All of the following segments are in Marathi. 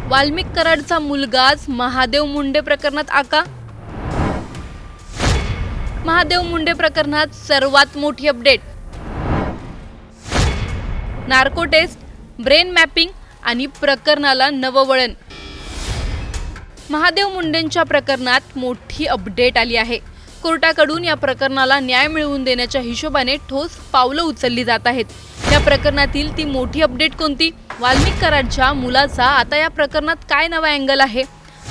वाल्मिक कराडचा मुलगाच महादेव मुंडे प्रकरणात आका. महादेव मुंडे प्रकरणात सर्वात मोठी update. Narco test, brain mapping आणि प्रकरणाला नवं वळण. महादेव मुंडेंच्या प्रकरणात मोठी अपडेट आली आहे. कोर्टाकडून या प्रकरणाला न्याय मिळवून देण्याच्या हिशोबाने ठोस पावलं उचलली जात आहेत. या प्रकरणातील ती मोठी अपडेट कोणती? वाल्मिक कराडच्या मुलाचा आता या प्रकरणात काय नवा अँगल आहे?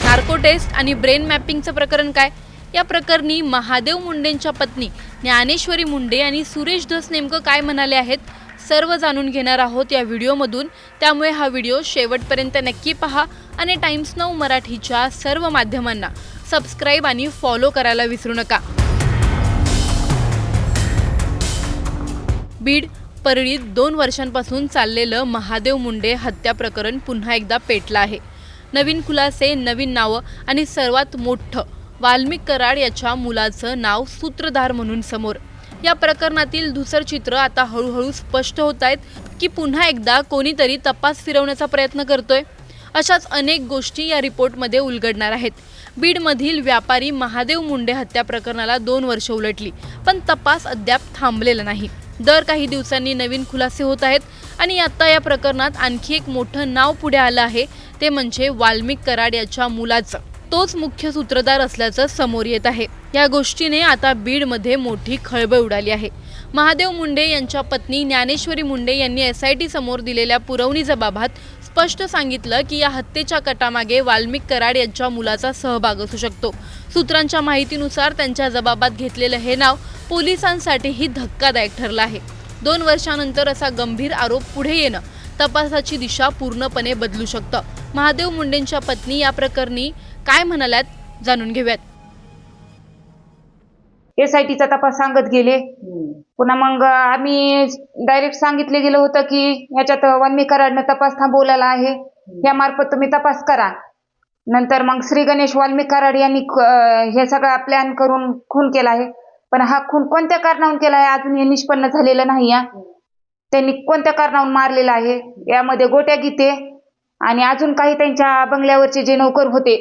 नार्को टेस्ट आणि ब्रेन मॅपिंगचं प्रकरण काय? या प्रकरणी महादेव मुंडेंच्या पत्नी ज्ञानेश्वरी मुंडे आणि सुरेश धस नेमकं काय म्हणाले आहेत, सर्व जाणून घेणार आहोत या व्हिडिओमधून. त्यामुळे हा व्हिडिओ शेवटपर्यंत नक्की पहा आणि टाइम्स नाऊ मराठीच्या सर्व माध्यमांना सबस्क्राईब आणि फॉलो करायला विसरू नका. बीड परळीत 2 वर्षांपासून चाललेलं महादेव मुंडे हत्या प्रकरण पुन्हा एकदा पेटलं आहे. नवीन खुलासे, नवीन नावं आणि सर्वात मोठं, वाल्मिक कराड याच्या मुलाचं नाव सूत्रधार म्हणून समोर. या प्रकरणातील धुसर चित्र आता हळूहळू स्पष्ट होत आहेत की पुन्हा एकदा कोणीतरी तपास फिरवण्याचा प्रयत्न करतोय. अशाच अनेक गोष्टी या रिपोर्टमध्ये उलगडणार आहेत. बीडमधील व्यापारी महादेव मुंडे हत्या प्रकरणाला 2 वर्ष उलटली, पण तपास अद्याप थांबलेला नाही. दर काही दिवसांनी नवीन खुलासे होत आहेत आणि आता या प्रकरणात आणखी एक मोठं नाव पुढे आलं आहे, ते म्हणजे वाल्मिक कराड याच्या मुलाचं. तोच मुख्य सूत्रधार असल्याचं समोर येत आहे. या गोष्टीने आता बीडमध्ये मोठी खळबळ उडाली आहे. महादेव मुंडे यांच्या पत्नी ज्ञानेश्वरी मुंडे यांनी SIT समोर दिलेल्या पुरवणी जबाबात स्पष्ट सांगितलं की या हत्येच्या कटामागे वाल्मिक कराड यांच्या मुलाचा सहभाग असू शकतो. सूत्रांच्या माहितीनुसार त्यांच्या जबाबात घेतलेलं हे नाव पोलिसांसाठीही धक्कादायक ठरलं आहे. 2 वर्षांनंतर असा गंभीर आरोप पुढे येणं तपासाची दिशा पूर्णपणे बदलू शकतं. महादेव मुंडेंच्या पत्नी या प्रकरणी काय म्हणाल्यात, जाणून घेऊयात. SITचा तपास सांगत गेले. पुन्हा मग आम्ही डायरेक्ट सांगितले गेलं होतं की ह्याच्यात वाल्मिक कराडनं तपास थांबवलेला आहे, यामार्फत तुम्ही तपास करा. नंतर मग श्री गणेश वाल्मिक कराड यांनी हे सगळा प्लॅन करून खून केला आहे. पण हा खून कोणत्या कारणावरून केला आहे अजून हे निष्पन्न झालेलं नाही. त्यांनी कोणत्या कारणावरून मारलेला आहे, यामध्ये गोट्या गीते आणि अजून काही त्यांच्या बंगल्यावरचे जे नौकर होते,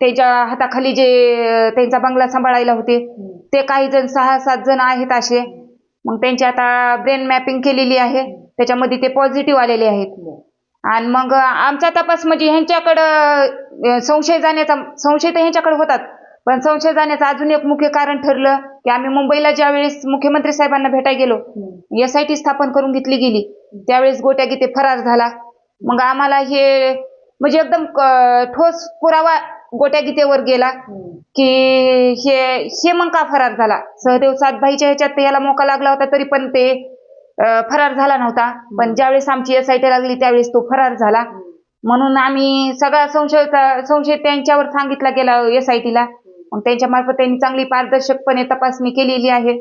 त्याच्या हाताखाली जे त्यांचा बंगला सांभाळायला होते, ते काही जण 6-7 जण आहेत असे. मग त्यांची आता ब्रेन मॅपिंग केलेली आहे, त्याच्यामध्ये ते पॉझिटिव्ह आलेले आहेत. आणि मग आमचा तपास म्हणजे ह्यांच्याकडं संशय तर ह्यांच्याकडे होतात, पण संशय जाण्याचं अजून एक मुख्य कारण ठरलं की आम्ही मुंबईला ज्या वेळेस मुख्यमंत्री साहेबांना भेटायला गेलो, SIT स्थापन करून घेतली गेली, त्यावेळेस गोट्या गीते फरार झाला. मग आम्हाला हे म्हणजे एकदम ठोस पुरावा गोट्या गीतेवर गेला की हे मग का फरार झाला. सहदेव सातभाईच्या ह्याच्यात याला मोका लागला होता तरी पण ते फरार झाला नव्हता, पण ज्यावेळेस आमची SIT लागली त्यावेळेस तो फरार झाला. म्हणून आम्ही सगळा संशय त्यांच्यावर सांगितला गेला SITला. मग त्यांच्या मार्फत त्यांनी चांगली पारदर्शकपणे तपासणी केलेली आहे.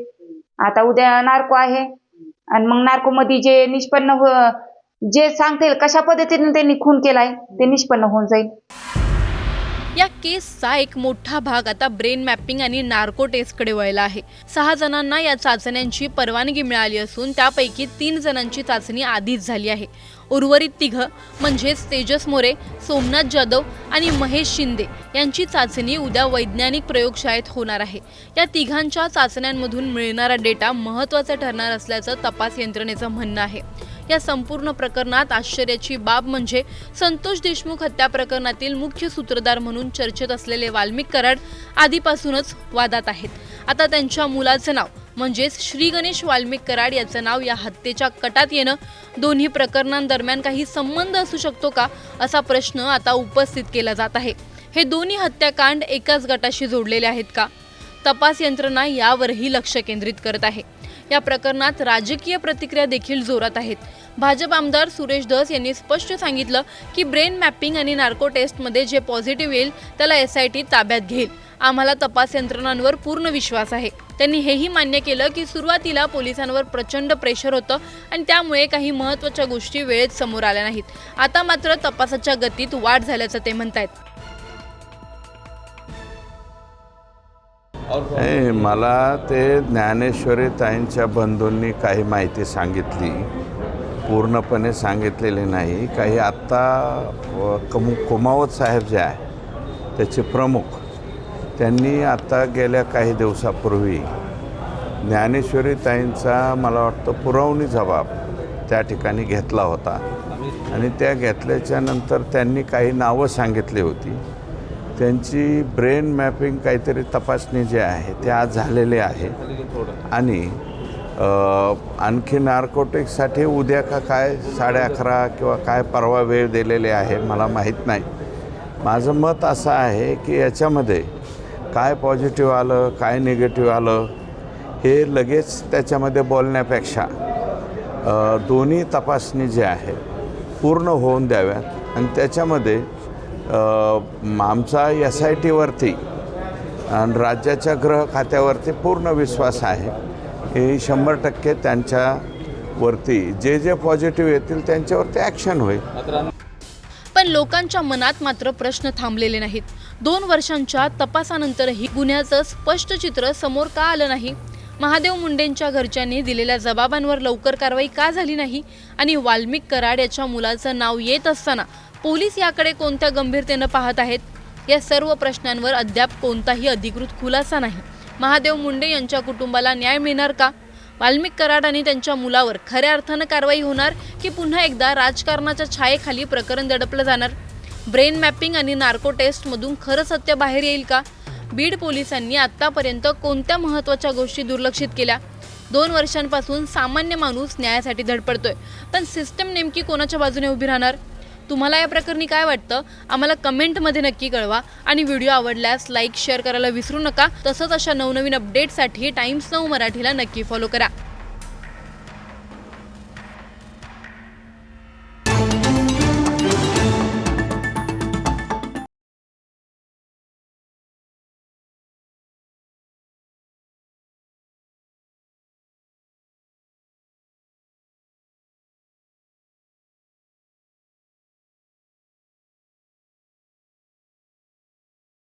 आता उद्या नार्को आहे आणि मग नार्कोमध्ये जे निष्पन्न जे सांगतील कशा पद्धतीने त्यांनी खून केलाय ते निष्पन्न होऊन जाईल. या केसचा एक मोठा भाग आता ब्रेन मॅपिंग आणि नार्को टेस्टकडे वळला आहे. 6 जणांना या चाचण्यांची परवानगी मिळाली असून त्यापैकी 3 जणांची चाचणी आधीच झाली आहे. उर्वरित 3 म्हणजेच तेजस मोरे, सोमनाथ जाधव आणि महेश शिंदे यांची चाचणी उद्या वैज्ञानिक प्रयोगशाळेत होणार आहे. या 3घांच्या चाचण्यांमधून मिळणारा डेटा महत्त्वाचा ठरणार असल्याचं तपास यंत्रणेचं म्हणणं आहे. या संपूर्ण प्रकरणात आश्चर्याची बाब म्हणजे संतोष देशमुख हत्या प्रकरणातील मुख्य सूत्रधार म्हणून चर्चेत असलेले वाल्मिक कराड आधीपासूनच वादात आहेत. आता त्यांच्या मुलाचं नाव म्हणजेच श्री गणेश वाल्मिक कराड याचं नाव या हत्येच्या कटात येणं, दोन्ही प्रकरणांदरम्यान काही संबंध असू शकतो का, असा प्रश्न आता उपस्थित केला जात आहे. हे दोन्ही हत्याकांड एकाच गटाशी जोडलेले आहेत का? तपास यंत्रणा यावरही लक्ष केंद्रित करत आहे. या प्रकरणात राजकीय प्रतिक्रिया देखील जोरात आहेत. भाजप आमदार सुरेश धस यांनी स्पष्ट सांगितलं की ब्रेन मॅपिंग आणि नार्को टेस्टमध्ये जे पॉझिटिव्ह येईल त्याला SIT ताब्यात घेईल. आम्हाला तपास यंत्रणांवर पूर्ण विश्वास आहे. त्यांनी हेही मान्य केलं की सुरुवातीला पोलिसांवर प्रचंड प्रेशर होतं आणि त्यामुळे काही महत्त्वाच्या गोष्टी वेळेत समोर आल्या नाहीत. आता मात्र तपासाच्या गतीत वाढ झाल्याचं ते म्हणतायत. मला ते ज्ञानेश्वरी ताईंच्या बंधूंनी काही माहिती सांगितली पूर्णपणे सांगितलेले नाही. काही आत्ता कुमावत साहेब जे आहे त्याचे प्रमुख, त्यांनी आता गेल्या काही दिवसापूर्वी ज्ञानेश्वरी ताईंचा मला वाटतं पुरवणी जबाब त्या ठिकाणी घेतला होता आणि त्या घेतल्याच्या नंतर त्यांनी काही नावं सांगितली होती. त्यांची ब्रेन मॅपिंग काहीतरी तपासणी जी आहे ते आज झालेली आहे आणि आणखी नार्कोटिक्ससाठी उद्या का काय 11:30 किंवा काय परवा वेळ दिलेले आहे मला माहीत नाही. माझं मत असं आहे की याच्यामध्ये काय पॉझिटिव्ह आलं काय निगेटिव्ह आलं हे लगेच त्याच्यामध्ये बोलण्यापेक्षा दोन्ही तपासणी जी आहे पूर्ण होऊन द्याव्यात आणि त्याच्यामध्ये आमचा SITवरती आणि राज्याच्या गृह खात्यावरती पूर्ण विश्वास आहे. हे 100% त्यांच्यावरती जे पॉझिटिव्ह येतील त्यांच्यावरती ॲक्शन होईल. पण लोकांच्या मनात मात्र प्रश्न थांबलेले नाहीत. 2 वर्षांच्या तपासानंतरही गुन्ह्याचं स्पष्ट चित्र समोर का आलं नाही? महादेव मुंडेंच्या घरच्यांनी दिलेल्या जबाबांवर लवकर कारवाई का झाली नाही? आणि वाल्मिक कराड याच्या मुलाचं नाव येत असताना पोलीस याकडे कोणत्या गंभीरतेनं पाहत आहेत? या सर्व प्रश्नांवर अद्याप कोणताही अधिकृत खुलासा नाही. महादेव मुंडे यांच्या कुटुंबाला न्याय मिळणार का? वाल्मिक कराड आणि त्यांच्या मुलावर खऱ्या अर्थानं कारवाई होणार की पुन्हा एकदा राजकारणाच्या छायेखाली प्रकरण दडपलं जाणार? ब्रेन मॅपिंग आणि नार्को टेस्टमधून खरं सत्य बाहेर येईल का? बीड पोलिसांनी आत्तापर्यंत कोणत्या महत्त्वाच्या गोष्टी दुर्लक्षित केल्या? 2 वर्षांपासून सामान्य माणूस न्यायासाठी धडपडतोय, पण सिस्टम नेमकी कोणाच्या बाजूने उभी राहणार? तुम्हाला या प्रकरणी काय वाटतं? आम्हाला कमेंटमध्ये नक्की कळवा आणि व्हिडिओ आवडल्यास लाईक शेअर करायला विसरू नका. तसंच अशा नवनवीन अपडेटसाठी टाइम्स नाऊ मराठीला नक्की फॉलो करा.